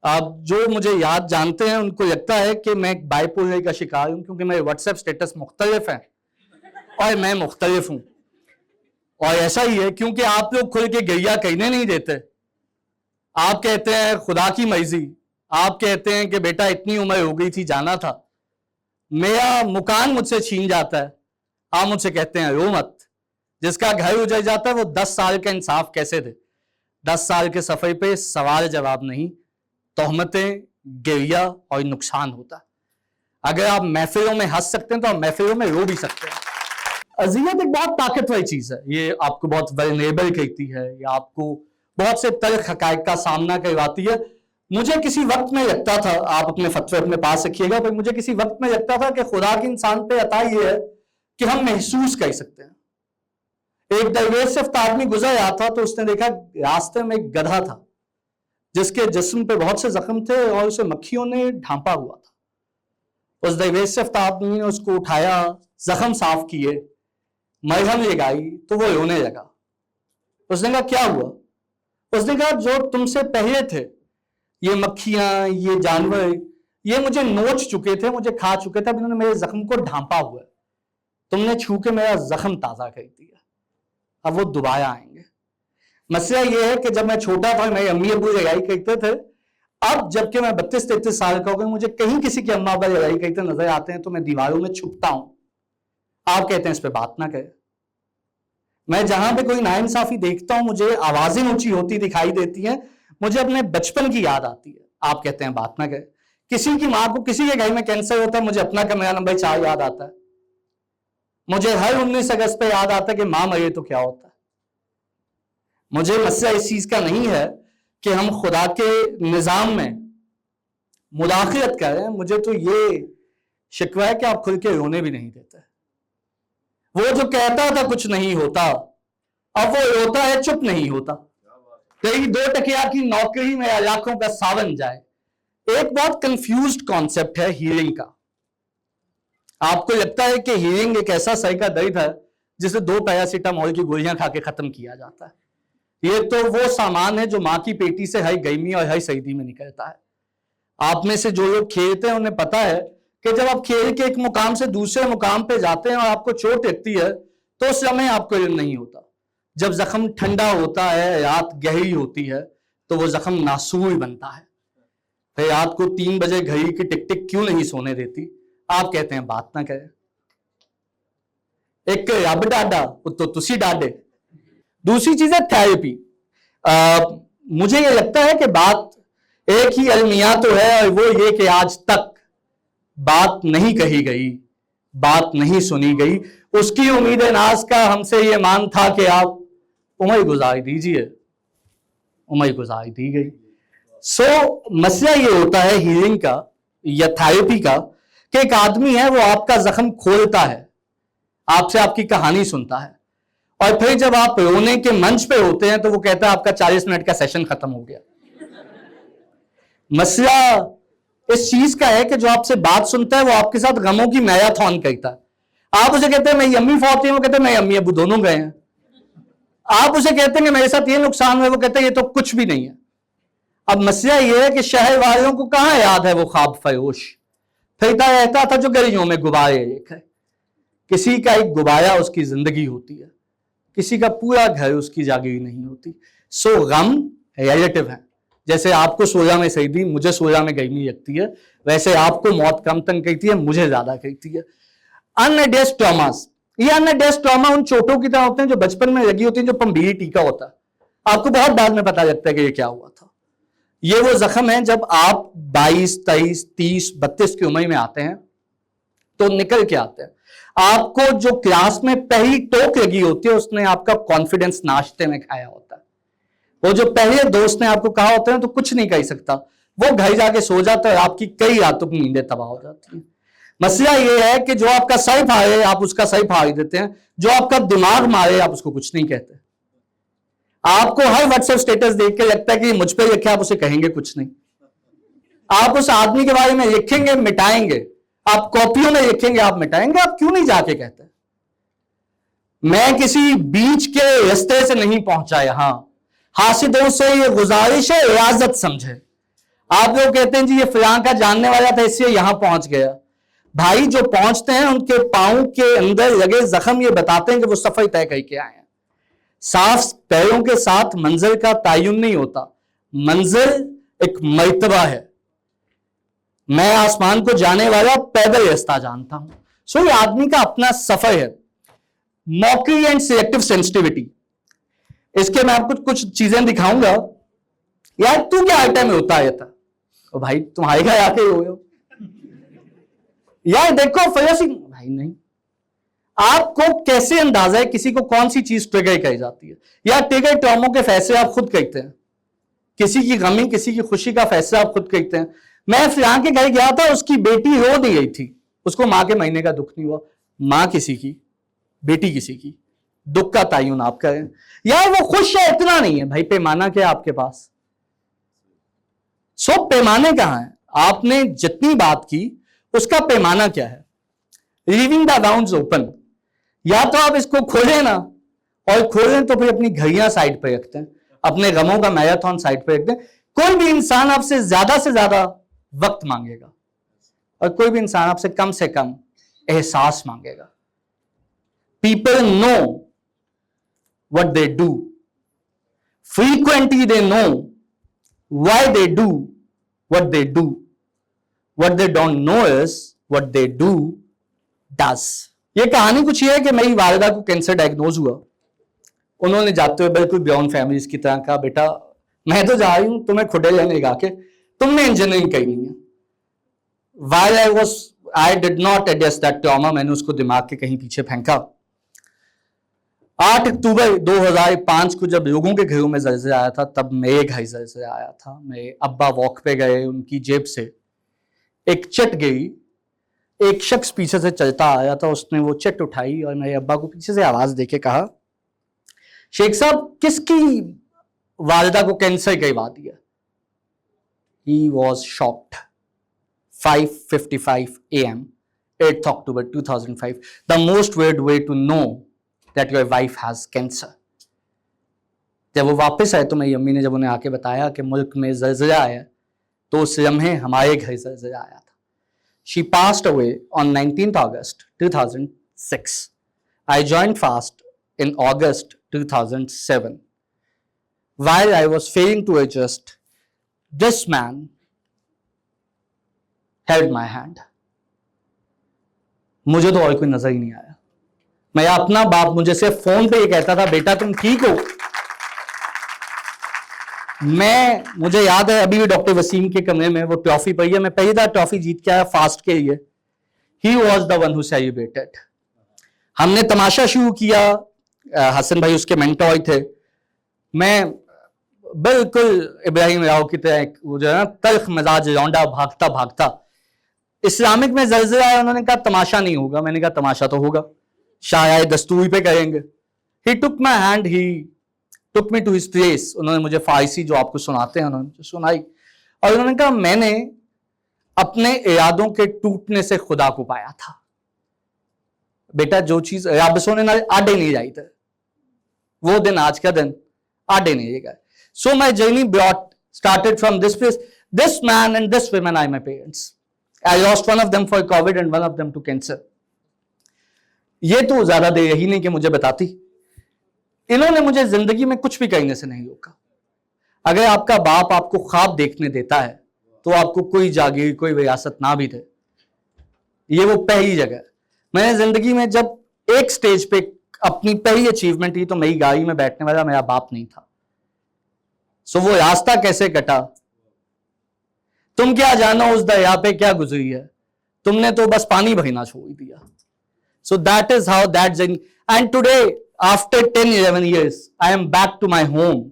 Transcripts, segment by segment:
आप जो मुझे याद जानते हैं उनको लगता है कि मैं एक बाइपोलर का शिकार हूं, क्योंकि मेरे व्हाट्सएप स्टेटस मुख्तलिफ हैं और मैं मुख्तलिफ हूं। और ऐसा ही है क्योंकि आप लोग खुल के गिरिया कहने नहीं देते। आप कहते हैं खुदा की मर्जी, आप कहते हैं कि बेटा इतनी उम्र हो गई थी, जाना था। मेरा मुकान मुझसे छीन जाता है, आप मुझसे कहते हैं रो मत। जिसका घर उजड़ जाता है वो 10 साल का इंसाफ कैसे दे? 10 साल के सफर पे सवाल जवाब नहीं, तोहमतें, गिरिया और नुकसान होता। अगर आप महफिलों में हंस सकते हैं तो आप महफिलों में रो भी सकते हैं। अज़ियत एक बहुत ताकतवर चीज है, ये आपको बहुत वल्नरेबल कहती है, या आपको बहुत से तल्ख हकायक का सामना करवाती है। मुझे किसी वक्त में लगता था, आप अपने फतवे अपने पास रखिएगा, पर मुझे किसी वक्त में लगता था कि खुदा की इंसान पे अता यह है कि हम महसूस कर सकते हैं। एक दरवेश से आदमी गुजर रहा था तो उसने देखा रास्ते में एक गधा था जिसके जिस्म पे बहुत से जख्म थे और उसे मक्खियों ने ढांपा हुआ था। उस दरवेश से आदमी ने उसको उठाया, जख्म साफ किए, मरहम लगाई तो वो रोने लगा। उसने कहा क्या हुआ? उसने कहा जो तुमसे पहले थे, ये मक्खियां, ये जानवर, ये मुझे नोच चुके थे, मुझे खा चुके थे, अब इन्होंने मेरे जख्म को ढांपा हुआ है, तुमने छू के मेरा जख्म ताजा कर दिया, अब वो दोबारा आएंगे। मसला यह है कि जब मैं छोटा था मेरे अम्मी अबू लड़ाई करते थे, अब जबकि मैं 32-33 साल का हो गया, मुझे कहीं किसी के अम्मा अब्बा लड़ाई करते नजर आते हैं तो मैं दीवारों में छुपता हूं। आप कहते हैं इस पर बात ना करें। मैं जहां पे कोई नाइंसाफी देखता हूं मुझे आवाजें ऊंची होती दिखाई देती हैं, मुझे अपने बचपन की याद आती है। आप कहते हैं बात ना करें। किसी की मां को किसी के घर में कैंसर होता है, मुझे अपना कमरा नंबर 4 याद आता है। मुझे हर 19 अगस्त पे याद आता है कि मां मरे तो क्या होता है। मुझे मसला इस चीज का नहीं है कि हम खुदा के निजाम में मुदाखलत करें, मुझे तो ये शिकवा है कि आप खुल के रोने भी नहीं देते। वो जो कहता था कुछ नहीं होता, अब वो रोता है चुप नहीं होता। कहीं 2 टकिया की नौकरी में लाखों का सावन जाए। एक बहुत कंफ्यूज्ड कॉन्सेप्ट है हीलिंग का। आपको लगता है कि हीलिंग एक ऐसा सर का दर्द है जिसे 2 पैरासीटामोल की गोलियां खा के खत्म किया जाता है। ये तो वो सामान है जो मां की पेटी से हर गर्मी और हर सर्दी में निकलता है। आप में से जो लोग खेलते हैं उन्हें पता है कि जब आप खेल के एक मुकाम से दूसरे मुकाम पे जाते हैं और आपको चोट लगती है तो उस समय आपको इल्म नहीं होता। जब जख्म ठंडा होता है, रात गहरी होती है, तो वो जख्म नासूर बनता है। फिर रात को 3 बजे घड़ी की टिक टिक क्यों नहीं सोने देती? आप कहते हैं बात ना करें। एक रब डाडा तो तुसी डाडे। दूसरी चीज है थेरेपी। मुझे ये लगता है कि बात एक ही अलमिया तो है, और वो ये कि आज तक बात नहीं कही गई, बात नहीं सुनी गई। उसकी उम्मीद नाज का हमसे ये मान था कि आप उम्र गुजार दीजिए, उम्र गुजार दी गई। मसला ये होता है हीलिंग का या थेरेपी का कि एक आदमी है वो आपका जख्म खोलता है, आपसे आपकी कहानी सुनता है, और फिर जब आप रोने के मंच पे होते हैं तो वो कहता है आपका 40 मिनट का सेशन खत्म हो गया। मसला इस चीज का है कि जो आपसे बात सुनता है वो आपके साथ गमों की मैराथन करता है। आप उसे कहते हैं मेरी अम्मी फौत है, वो कहते हैं मेरी अम्मी अबू दोनों गए हैं। आप उसे कहते हैं कि मेरे साथ ये नुकसान हुआ, वो कहते हैं ये तो कुछ भी नहीं है। अब मसला ये है कि शहर वालों को कहां याद है वो ख्वाब फरोश फिरता रहता था जो गलियों में गुब्बारे लेकर। किसी का एक गुब्बारा उसकी जिंदगी होती है, किसी का पूरा घर उसकी जागीर नहीं होती। गम रिलेटिव है। जैसे आपको 16 में सर्दी, मुझे 16 में गर्मी लगती है, वैसे आपको मौत कम तंग करती है, मुझे ज्यादा करती है। अनएड्रेस्ड ट्रॉमास, ये अनएड्रेस्ड ट्रॉमा उन चोटों की तरह होते हैं जो बचपन में लगी होती हैं, जो पंबीरी टीका होता है। आपको बहुत बाद में पता लगता है कि ये क्या हुआ था। ये वो जख्म है जब आप 22, 23, 30, 32 की उम्र में आते हैं तो निकल के आते हैं। आपको जो क्लास में पहली टोक लगी होती है उसने आपका कॉन्फिडेंस नाश्ते में खाया होता है। वो जो पहले दोस्त ने आपको कहा होता है तो कुछ नहीं कह सकता, वो घर जाके सो जाता है, आपकी कई रातों की नींदें तबाह हो जाती हैं। मसला ये है कि जो आपका सर फाड़े आप उसका सर फाड़ देते हैं, जो आपका दिमाग मारे आप उसको कुछ नहीं कहते। आपको हर व्हाट्सएप स्टेटस देख के लगता है कि मुझ पे लिखे, आप उसे कहेंगे कुछ नहीं। आप उस आदमी के बारे में लिखेंगे, मिटाएंगे, आप कॉपियों में लिखेंगे, आप मिटाएंगे, आप क्यों नहीं जाके कहते? मैं किसी बीच के रास्ते से नहीं पहुंचा यहां, हासिदों से ये गुजारिश है इजाजत समझे। आप लोग कहते हैं जी ये फलां का जानने वाला था इसलिए यहां पहुंच गया। भाई जो पहुंचते हैं उनके पांव के अंदर लगे जख्म ये बताते हैं कि वो सफर तय करके आए हैं। साफ पैरों के साथ मंजिल का तयन नहीं होता, मंजिल एक मर्तबा है। मैं आसमान को जाने वाला पैदल रास्ता जानता हूं। सो ये आदमी का अपना सफर है। मॉकरी एंड सिलेक्टिव सेंसिटिविटी, इसके मैं आपको कुछ चीजें दिखाऊंगा। यार तू क्या आइटम में होता है था, भाई तुम्हारे घर आके हो यार देखो फयसी भाई नहीं। आपको कैसे अंदाजा है किसी को कौन सी चीज ट्रिगर कही जाती है? या ट्रिगर टर्मों के फैसले आप खुद करते हैं, किसी की गमी किसी की खुशी का फैसला आप खुद करते हैं। मैं फिलहाल के घर गया था, उसकी बेटी रो दी गई थी, उसको मां के महीने का दुख नहीं हुआ। मां किसी की, बेटी किसी की, दुख का तयन आप करें। यार वो खुश है इतना नहीं है भाई, पैमाना क्या है आपके पास? सो पैमाने कहां है? आपने जितनी बात की उसका पैमाना क्या है? लीविंग द राउंड्स ओपन, या तो आप इसको खोलें ना, और खोलें तो फिर अपनी घड़ियां साइड पे रखते हैं, अपने गमों का मैराथन साइड पे रखते हैं। कोई भी इंसान आपसे ज्यादा वक्त मांगेगा और कोई भी इंसान आपसे कम एहसास मांगेगा। People know what they do, frequently they know why they do what they do, what they don't know is what they do does। ये कहानी कुछ ये है कि मेरी वालिदा को कैंसर डायग्नोज हुआ। उन्होंने जाते हुए बिल्कुल बियॉन्ड फैमिलीज की तरह कहा, बेटा मैं तो जा रही हूं, तुम्हें खुडे लेने लगा के तुमने इंजीनियरिंग करनी है। while I did not address that trauma, मैंने उसको दिमाग के कहीं पीछे फेंका। 8 अक्टूबर 2005 को जब लोगों के घरों में जलजला आया था, तब मेरे घर जलजला आया था। मेरे अब्बा वॉक पे गए, उनकी जेब से एक चिट गई, एक शख्स पीछे से चलता आया था, उसने वो चिट उठाई और मेरे अब्बा को पीछे से आवाज देके कहा, शेख साहब किसकी वालिदा को कैंसर करवा दिया? He was shocked। 5:55 AM 8th October 2005, the most weird way to know that your wife has cancer। जब वो वापस आए तो मेरी अम्मी ने जब उन्हें आके बताया कि मुल्क में ज़लज़ला आया, तो उस लम्हे हमारे घर ज़लज़ला आया था। She passed away on 19th August 2006। I joined fast in August 2007। While I was failing to adjust, this man held my hand। मुझे तो और कोई नजर ही नहीं आया। मैं अपना बाप मुझे सिर्फ फोन पे ये कहता था, बेटा तुम ठीक हो। मुझे याद है अभी भी डॉक्टर वसीम के कमरे में वो ट्रॉफी पड़ी है, मैं पहली बार ट्रॉफी जीत के आया फास्ट के लिए। He was the one who celebrated. हमने तमाशा शुरू किया, हसन भाई उसके मेंटोर थे। मैं बिल्कुल इब्राहिम राव की तरह वो जो है ना तल्ख मिजाज लौंडा भागता भागता इस्लामिक में जलजला आया। उन्होंने कहा तमाशा नहीं होगा, मैंने कहा तमाशा तो होगा, शायद दस्तूरी पे करेंगे। He took my hand, he took me to his place. उन्होंने मुझे फारसी जो आपको सुनाते हैं उन्होंने सुनाई, और उन्होंने कहा मैंने अपने इरादों के टूटने से खुदा को पाया था। बेटा जो चीज रब सोने ना आडे नहीं जाई थे, वो दिन आज का दिन आडे नहीं गए। So my journey brought started from this place. This man and this women are my parents। I lost one of them for COVID and one of them to cancer। ये तो ज्यादा देर यही नहीं कि मुझे बताती, इन्होंने मुझे जिंदगी में कुछ भी करने से नहीं रोका। अगर आपका बाप आपको ख्वाब देखने देता है तो आपको कोई जागीर कोई विरासत ना भी दे, ये वो पहली जगह। मैंने जिंदगी में जब एक स्टेज पे अपनी पहली अचीवमेंट की तो मेरी गाड़ी में बैठने वाला मेरा बाप नहीं था। सो वो रास्ता कैसे कटा, तुम क्या जानो उस दरिया पे क्या गुजरी है, तुमने तो बस पानी भरना छोड़ दिया। So that is how that journey. And today after 10-11 years I am back to my home.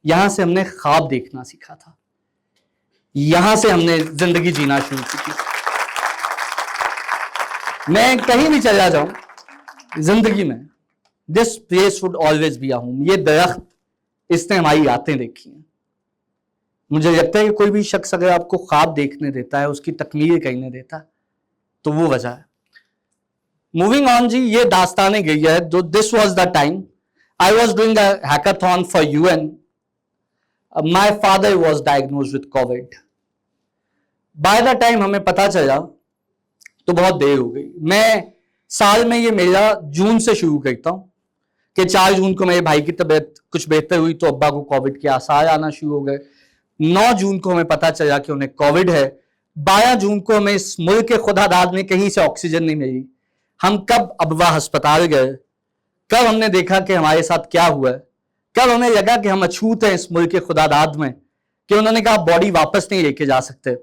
यहां से हमने ख्वाब देखना सीखा था, यहां से हमने जिंदगी जीना शुरू की। मैं कहीं भी चला जाऊं जिंदगी में, this place would always be a home. ये दरख्त, इसने हमारी रातें देखी हैं। मुझे लगता है कि कोई भी शख्स अगर आपको ख्वाब देखने देता है, उसकी तकमील करने देता है, तो वो वजह है। मूविंग ऑन जी, ये दास्तान गई है। जो this was the time I was doing a hackathon for UN। My father was diagnosed with Covid. By the time हमें पता चला तो बहुत देर हो गई। मैं साल में ये मेरा जून से शुरू करता हूं कि 4 जून को मेरे भाई की तबीयत कुछ बेहतर हुई तो अब्बा को कोविड के आसार आना शुरू हो गए। 9 जून को हमें पता चला कि उन्हें कोविड है। 12 जून को हमें इस मुल्क के खुदादाद में कहीं से ऑक्सीजन नहीं मिली। हम कब अबवा अस्पताल गए, कब हमने देखा कि हमारे साथ क्या हुआ है, कब हमें लगा कि हम अछूत हैं इस मुल्क के खुदादाद में, कि उन्होंने कहा बॉडी वापस नहीं लेके जा सकते।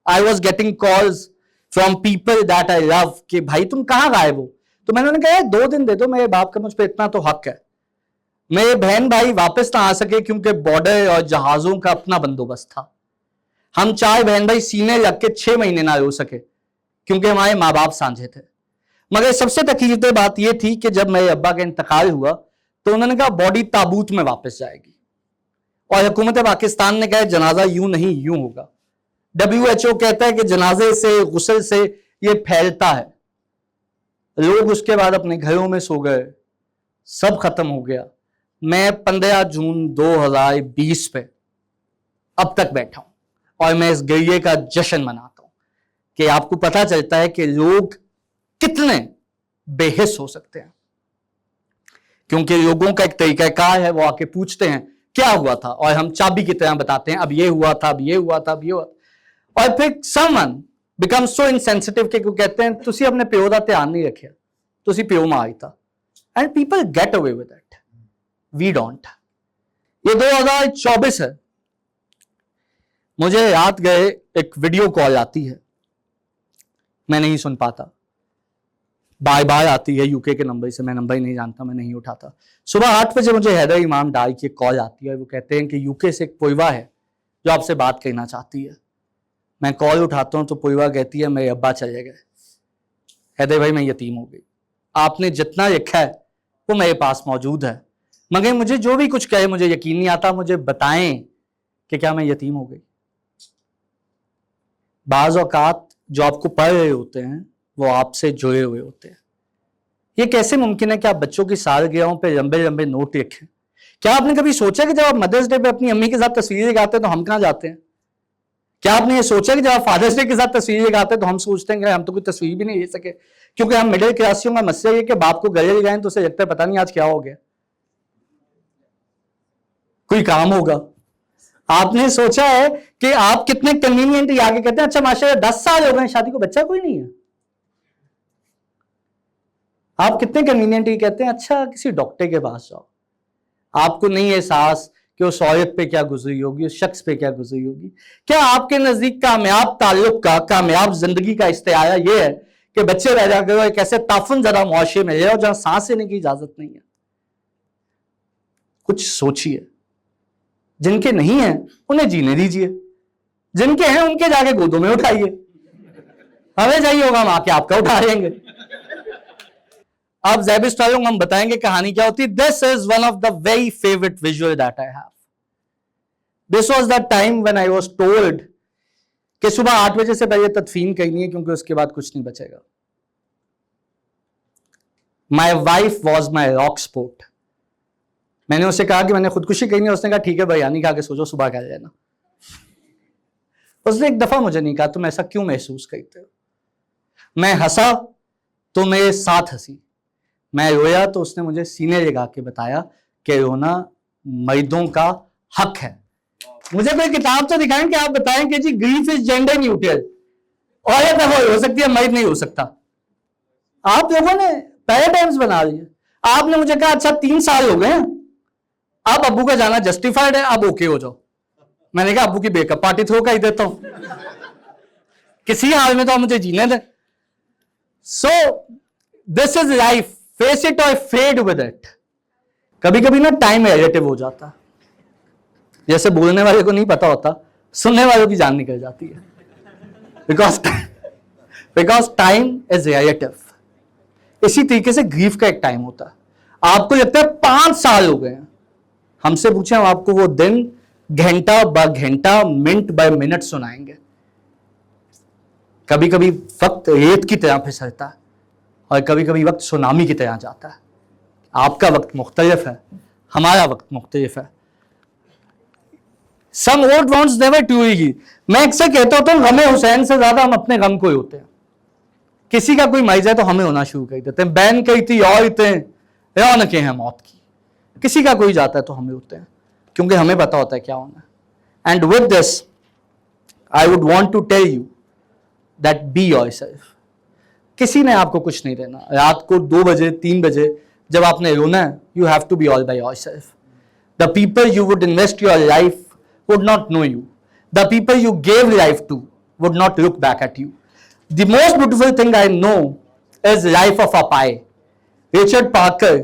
I was getting calls from people that I love कि भाई तुम कहां गायब हो। तो मैंने उन्हें कहा 2 दिन दे दो, मेरे बाप का मुझ पर इतना तो हक है। मेरे बहन भाई वापस ना आ सके क्योंकि बॉर्डर और जहाजों का अपना बंदोबस्त था। हम 4 बहन भाई सीने लग के 6 महीने ना रो सके क्योंकि हमारे माँ बाप साझे थे। मगर सबसे तकलीफदेह बात यह थी कि जब मेरे अब्बा का इंतकाल हुआ तो उन्होंने कहा बॉडी ताबूत में वापस जाएगी, और हुकूमत पाकिस्तान ने कहा जनाजा यूं नहीं यूं होगा। WHO कहता है कि जनाजे से, गुस्ल से ये फैलता है। लोग उसके बाद अपने घरों में सो गए, सब खत्म हो गया। मैं 15 जून 2020 पे अब तक बैठा हूं और मैं इस गिरिये का जश्न मनाता हूं कि आपको पता चलता है कि लोग कितने बेहिस हो सकते हैं, क्योंकि लोगों का एक तरीकाकार है, वो आके पूछते हैं क्या हुआ था और हम चाबी की तरह बताते हैं अब ये हुआ था, अब ये हुआ था, अब ये हुआ था। और फिर समवन बिकम सो इनसेंसिटिव कि कहते हैं तुसी अपने प्यो दा ध्यान नहीं रखिया, तुसी प्यो मां आई था। And people get away with it, we don't. ये 2024 है। मुझे रात गए एक वीडियो कॉल आती है, मैं नहीं सुन पाता। बार बार आती है यूके के नंबर से, मैं नंबर ही नहीं जानता, मैं नहीं उठाता। सुबह 8 बजे मुझे हैदर इमाम डाई की कॉल आती है, वो कहते हैं कि यूके से एक पुरवा है जो आपसे बात करना चाहती है। मैं कॉल उठाता हूं तो पुरवा कहती है मेरे अब्बा चले गए, हैदर भाई मैं यतीम हो गई। आपने जितना लिखा है वो मेरे पास मौजूद है, मगर मुझे जो भी कुछ कहे मुझे यकीन नहीं आता। मुझे बताएं कि क्या मैं यतीम हो गई। बाज़ औकात जो आपको पढ़ रहे होते हैं वो आपसे जुड़े हुए होते हैं। ये कैसे मुमकिन है कि आप बच्चों की सालगिरहों पे लंबे लंबे नोट लिखें? क्या आपने कभी सोचा कि जब आप मदर्स डे पे अपनी अम्मी के साथ तस्वीरें लगाते हैं तो हम कहां जाते हैं? क्या आपने ये सोचा कि जब आप फादर्स डे के साथ तस्वीरें लगाते हैं तो हम सोचते हैं कि हम तो कोई तस्वीर भी नहीं ले सके, क्योंकि हम मिडिल क्लासियों का मसला ये कि बाप को गले लगाएं तो उसे लगता है पता नहीं आज क्या हो गया, कोई काम होगा। आपने सोचा है कि आप कितने कन्वीनियंट आगे कहते हैं अच्छा माशाल्लाह 10 साल हो गए शादी को, बच्चा कोई नहीं है। आप कितने कन्वीनियंट ही कहते हैं अच्छा किसी डॉक्टर के पास जाओ। आपको नहीं एहसास कि उस औरत पे क्या गुजरी होगी, उस शख्स पे क्या गुजरी होगी। क्या आपके नजदीक कामयाब ताल्लुक का, कामयाब जिंदगी का इस्तेआरा यह है कि बच्चे पैदा करो एक ऐसे ताफुन ज़दा मुआशरे में रहे जहां सांस लेने की इजाजत नहीं है? कुछ सोचिए। जिनके नहीं है उन्हें जीने दीजिए, जिनके हैं उनके जाके गोदों में उठाइए। हमें चाहिए होगा हम आके आपका उठा लेंगे। अब ज़ैबिस टालोंग हम बताएंगे कहानी क्या होती है। This is one of the very favourite visual that I have. This was the time when I was told कि सुबह 8 बजे से पहले तदफीन करनी है क्योंकि उसके बाद कुछ नहीं बचेगा। My wife was my rock sport. मैंने उससे कहा कि मैंने खुदकुशी करनी है, उसने कहा ठीक है बिरयानी खा के सोचो सुबह खा लेना। उसने एक दफा मुझे नहीं कहा तुम ऐसा क्यों महसूस करते हो। मैं हंसा तो मेरे साथ हंसी, मैं रोया तो उसने मुझे सीने लगा के बताया कि रोना मर्दों का हक है। मुझे कोई किताब तो दिखाएं कि आप बताएं कि जी ग्रीफ इज जेंडर न्यूट्रल, औरत हो सकती है मर्द नहीं हो सकता। आप लोगों ने पैराडाइम्स बना लिए। आपने मुझे कहा अच्छा 3 साल हो गए अब अब्बू का जाना जस्टिफाइड है, अब ओके हो जाओ। मैंने कहा अब्बू की बेकअप पार्टी थ्रो कर ही देता हूं, किसी हाल में तो आप मुझे जीने दें। So this is life, face it और फेड विद इट। कभी कभी ना टाइम रिलेटिव हो जाता है, जैसे बोलने वाले को नहीं पता होता सुनने वालों की जान निकल जाती है, बिकॉज टाइम इज रिलेटिव। इसी तरीके से ग्रीफ का एक टाइम होता है। आपको लगता है 5 साल हो गए हैं, हमसे पूछे हम आपको वो दिन घंटा ब घंटा मिनट बाय मिनट सुनाएंगे। कभी कभी वक्त रेत की तरह फिसलता है और कभी कभी वक्त सुनामी की तरह जाता है। आपका वक्त मुख्तलिफ है, हमारा वक्त मुख्तलिफ है। Some old wants never to he. मैं अक्सर कहता होता हूं गमे हुसैन से ज्यादा हम अपने गम को ही होते हैं। किसी का कोई मर जाए तो हमें होना शुरू कर देते हैं, बैन कही थी और इतने रौनकें हैं मौत की। किसी का कोई जाता है तो हमें होते हैं, क्योंकि हमें पता होता है क्या होना है। And with this I would want to tell you that be yourself. किसी ने आपको कुछ नहीं देना। रात को 2 बजे 3 बजे जब आपने रोना है, you have to be all by yourself. The people you would invest your life would not know you. The people you gave life to would not look back at you. The most beautiful thing I know is life of a Pi. Richard Parker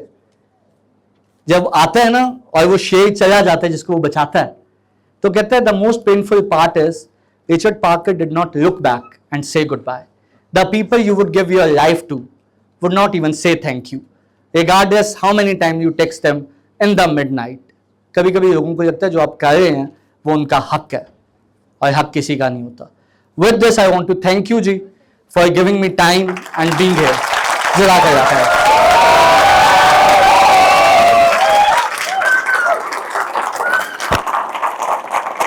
जब आता है ना और वो शेर चला जाता है जिसको वो बचाता है, तो कहते हैं the most painful part is Richard Parker did not look back and say goodbye. The people you would give your life to would not even say thank you, regardless how many times you text them in the midnight. कभी कभी लोगों को लगता है जो आप कर रहे हैं वो उनका हक है, और हक किसी का नहीं होता। With this I want to thank you ji for giving me time and being here. जज़ाकल्लाह खैर।